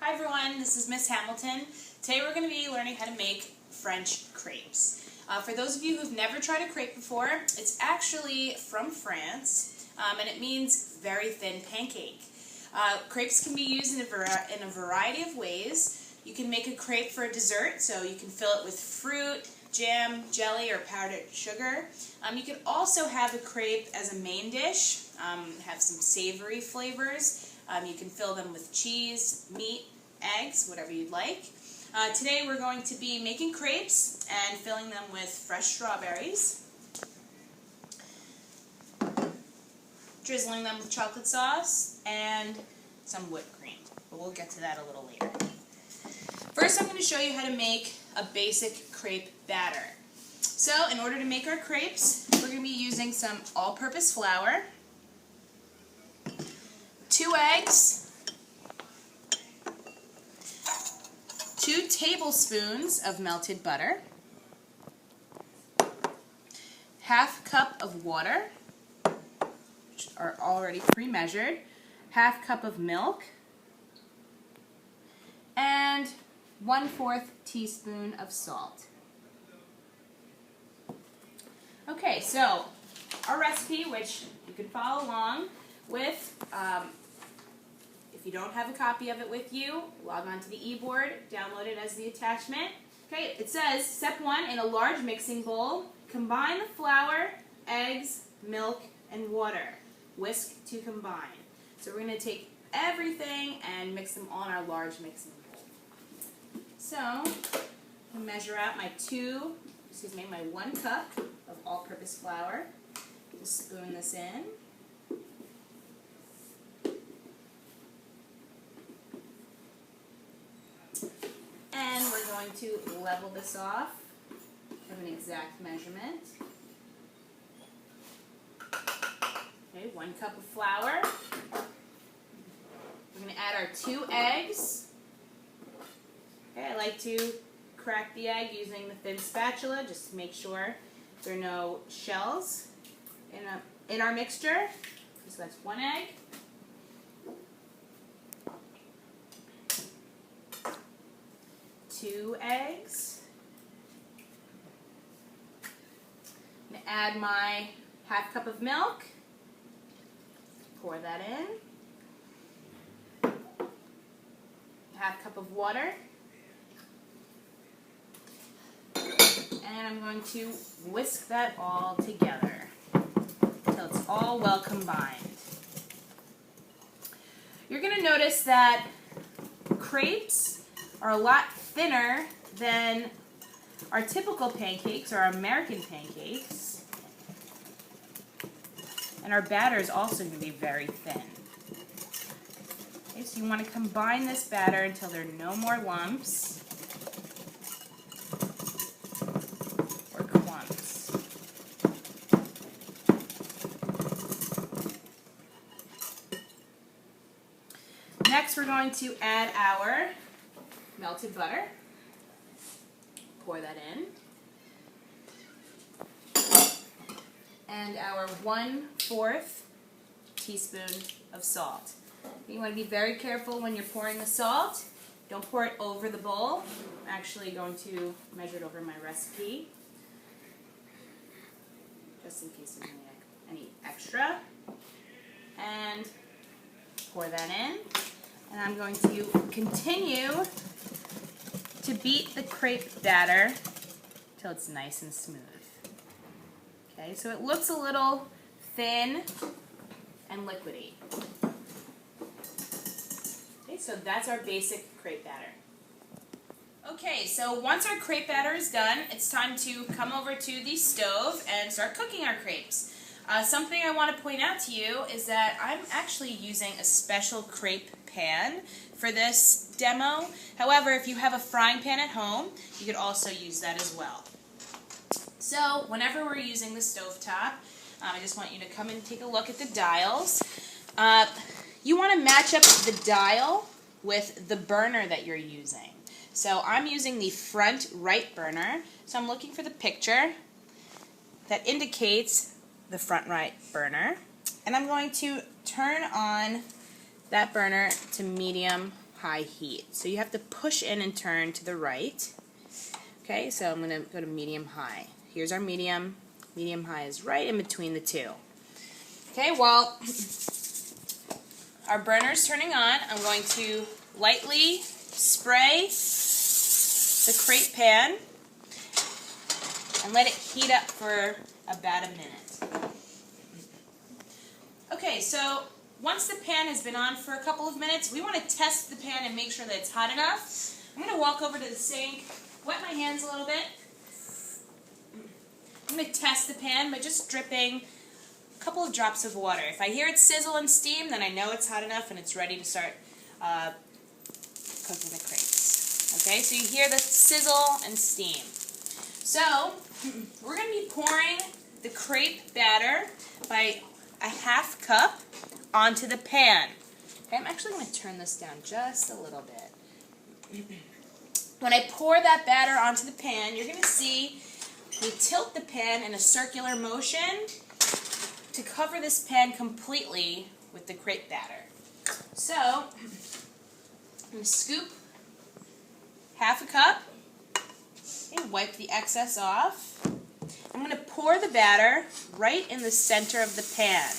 Hi everyone, this is Miss Hamilton. Today we're going to be learning how to make French crepes. For those of you who've never tried a crepe before, it's actually from France, and it means very thin pancake. Crepes can be used in a variety of ways. You can make a crepe for a dessert, so you can fill it with fruit, jam, jelly, or powdered sugar. You can also have a crepe as a main dish, have some savory flavors. You can fill them with cheese, meat, eggs, whatever you'd like. Today we're going to be making crepes and filling them with fresh strawberries, drizzling them with chocolate sauce, and some whipped cream. But we'll get to that a little later. First I'm going to show you how to make a basic crepe batter. So in order to make our crepes, we're going to be using some all-purpose flour, 2 eggs, 2 tablespoons of melted butter, half cup of water, which are already pre-measured, half cup of milk, and 1/4 teaspoon of salt. Okay, so our recipe, which you can follow along with, if you don't have a copy of it with you, log on to the e-board, download it as the attachment. Okay, it says, step 1, in a large mixing bowl, combine the flour, eggs, milk, and water. Whisk to combine. So we're going to take everything and mix them all in our large mixing bowl. So, I'm going to measure out my 1 cup of all-purpose flour. Just spoon this in. And we're going to level this off of an exact measurement. Okay, 1 cup of flour. We're going to add our 2 eggs. Okay, I like to crack the egg using the thin spatula just to make sure there are no shells in our mixture. So that's 1 egg. 2 eggs. I'm going to add my half cup of milk. Pour that in. Half cup of water. And I'm going to whisk that all together until it's all well combined. You're going to notice that crepes are a lot thinner than our typical pancakes or our American pancakes. And our batter is also going to be very thin. Okay, so you want to combine this batter until there are no more lumps or clumps. Next we're going to add our melted butter. Pour that in. And our 1/4 teaspoon of salt. You want to be very careful when you're pouring the salt. Don't pour it over the bowl. I'm actually going to measure it over my recipe, just in case there's any extra. And pour that in. And I'm going to continue to beat the crepe batter till it's nice and smooth. Okay, so it looks a little thin and liquidy. Okay, so that's our basic crepe batter. Okay, so once our crepe batter is done, it's time to come over to the stove and start cooking our crepes. Something I want to point out to you is that I'm actually using a special crepe pan for this demo. However, if you have a frying pan at home, you could also use that as well. So, whenever we're using the stovetop, I just want you to come and take a look at the dials. You want to match up the dial with the burner that you're using. So, I'm using the front right burner, so I'm looking for the picture that indicates the front right burner. And I'm going to turn on that burner to medium high heat. So you have to push in and turn to the right. Okay, so I'm going to go to medium-high. Here's our medium. Medium-high is right in between the two. Okay, while our burner is turning on, I'm going to lightly spray the crepe pan and let it heat up for about a minute. Okay, so once the pan has been on for a couple of minutes, we want to test the pan and make sure that it's hot enough. I'm going to walk over to the sink, wet my hands a little bit. I'm going to test the pan by just dripping a couple of drops of water. If I hear it sizzle and steam, then I know it's hot enough and it's ready to start cooking the crepes. Okay, so you hear the sizzle and steam. So, we're going to be pouring the crepe batter by a half cup onto the pan. Okay, I'm actually going to turn this down just a little bit. When I pour that batter onto the pan, you're going to see we tilt the pan in a circular motion to cover this pan completely with the crepe batter. So, I'm going to scoop half a cup and wipe the excess off. I'm going to pour the batter right in the center of the pan.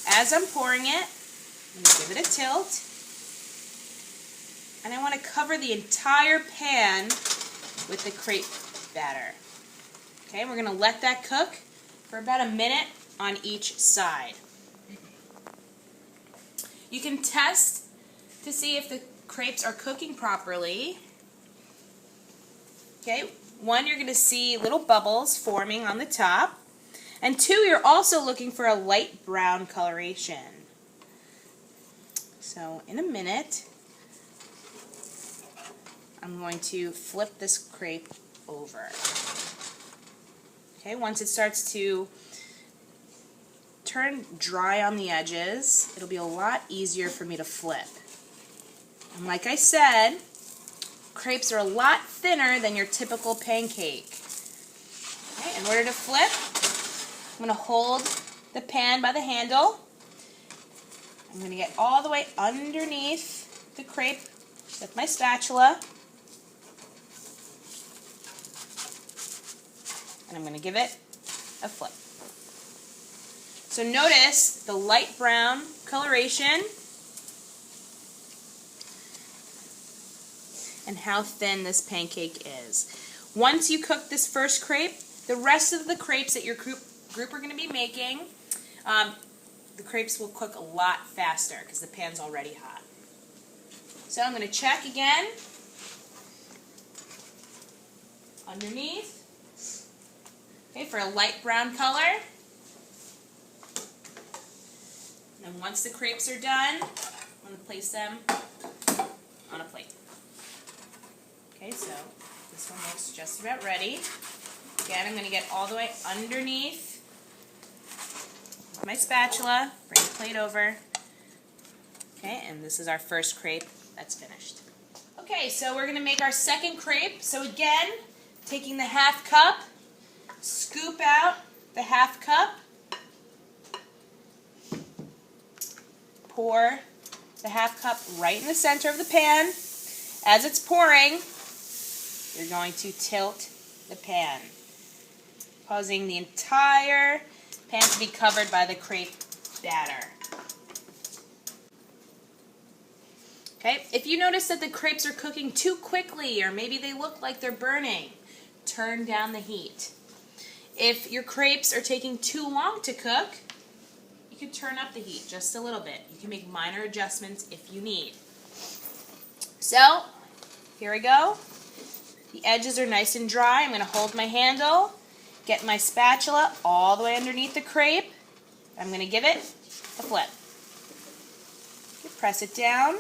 As I'm pouring it, I'm going to give it a tilt. And I want to cover the entire pan with the crepe batter. Okay, we're going to let that cook for about a minute on each side. You can test to see if the crepes are cooking properly. Okay, one, you're going to see little bubbles forming on the top. And two, you're also looking for a light brown coloration. So in a minute, I'm going to flip this crepe over. Okay, once it starts to turn dry on the edges, it'll be a lot easier for me to flip. And like I said, crepes are a lot thinner than your typical pancake. Okay, in order to flip, I'm going to hold the pan by the handle. I'm going to get all the way underneath the crepe with my spatula. And I'm going to give it a flip. So notice the light brown coloration and how thin this pancake is. Once you cook this first crepe, the rest of the crepes that your group are going to be making, the crepes will cook a lot faster because the pan's already hot. So I'm going to check again. Underneath. Okay, for a light brown color. And once the crepes are done, I'm going to place them on a plate. Okay, so this one looks just about ready. Again, I'm going to get all the way underneath with my spatula, bring the plate over. Okay, and this is our first crepe that's finished. Okay, so we're going to make our second crepe. So again, taking the half cup, scoop out the half cup, pour the half cup right in the center of the pan. As it's pouring, you're going to tilt the pan, causing the entire pan to be covered by the crepe batter. Okay, if you notice that the crepes are cooking too quickly or maybe they look like they're burning, turn down the heat. If your crepes are taking too long to cook, you can turn up the heat just a little bit. You can make minor adjustments if you need. So, here we go. The edges are nice and dry. I'm going to hold my handle, get my spatula all the way underneath the crepe. I'm going to give it a flip. You press it down.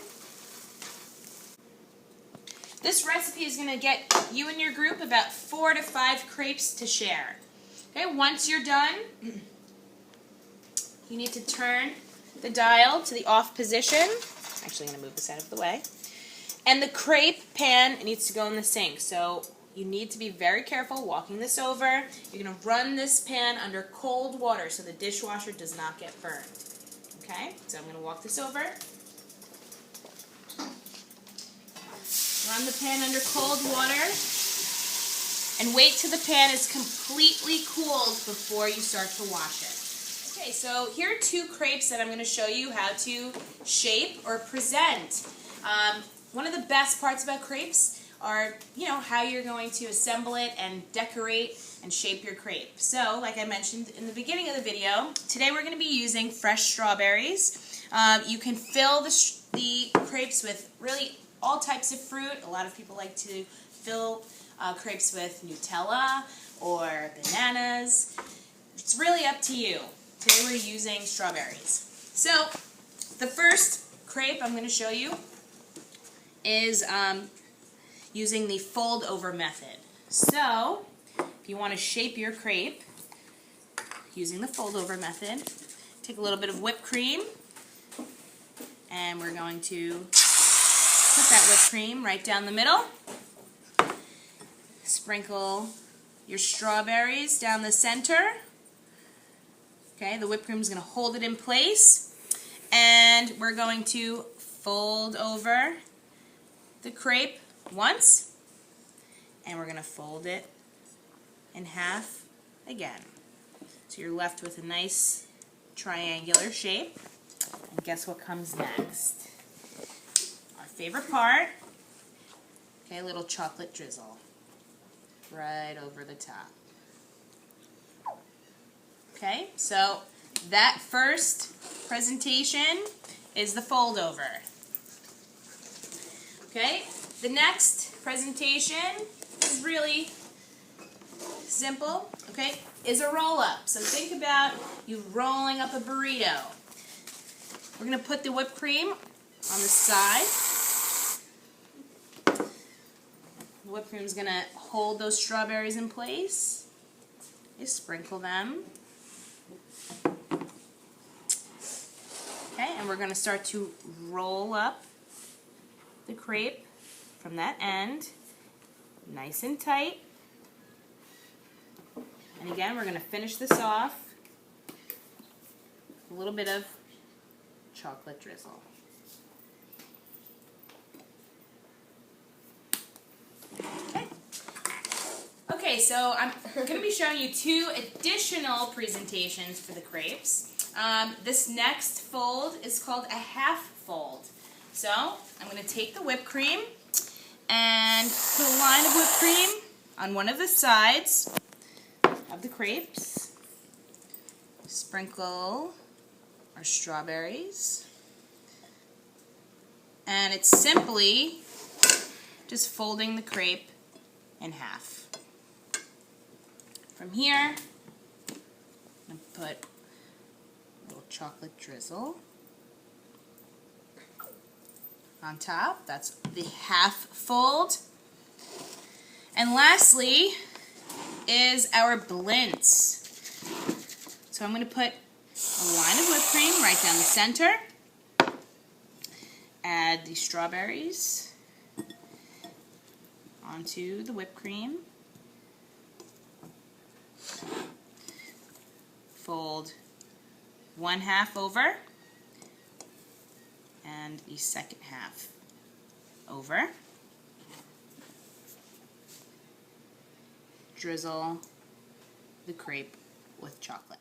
This recipe is going to get you and your group about 4 to 5 crepes to share. Okay, once you're done, you need to turn the dial to the off position. Actually, I'm going to move this out of the way. And the crepe pan needs to go in the sink. So you need to be very careful walking this over. You're going to run this pan under cold water so the dishwasher does not get burned. Okay, so I'm going to walk this over. Run the pan under cold water and wait till the pan is completely cooled before you start to wash it. Okay, so here are 2 crepes that I'm going to show you how to shape or present. One of the best parts about crepes are, how you're going to assemble it and decorate and shape your crepe. So, like I mentioned in the beginning of the video, today we're going to be using fresh strawberries. You can fill the crepes with really all types of fruit. A lot of people like to fill crepes with Nutella or bananas. It's really up to you. Today we're using strawberries. So, the first crepe I'm going to show you is using the fold-over method. So, if you want to shape your crepe using the fold-over method, take a little bit of whipped cream, and we're going to put that whipped cream right down the middle. Sprinkle your strawberries down the center. Okay, the whipped cream is going to hold it in place, and we're going to fold over the crepe once, and we're going to fold it in half again. So you're left with a nice triangular shape. And guess what comes next? Our favorite part. Okay, a little chocolate drizzle right over the top. Okay, so that first presentation is the fold over. Okay, the next presentation is really simple, okay, is a roll-up. So think about you rolling up a burrito. We're going to put the whipped cream on the side. The whipped cream is going to hold those strawberries in place. You sprinkle them. Okay, and we're going to start to roll up the crepe from that end, nice and tight. And again, we're going to finish this off with a little bit of chocolate drizzle. Okay, so I'm going to be showing you 2 additional presentations for the crepes. This next fold is called a half fold. So I'm going to take the whipped cream and put a line of whipped cream on one of the sides of the crepes. Sprinkle our strawberries. And it's simply just folding the crepe in half. From here, I'm going to put a little chocolate drizzle on top. That's the half fold. And lastly is our blintz. So I'm going to put a line of whipped cream right down the center. Add the strawberries onto the whipped cream. Fold one half over and the second half over. Drizzle the crepe with chocolate.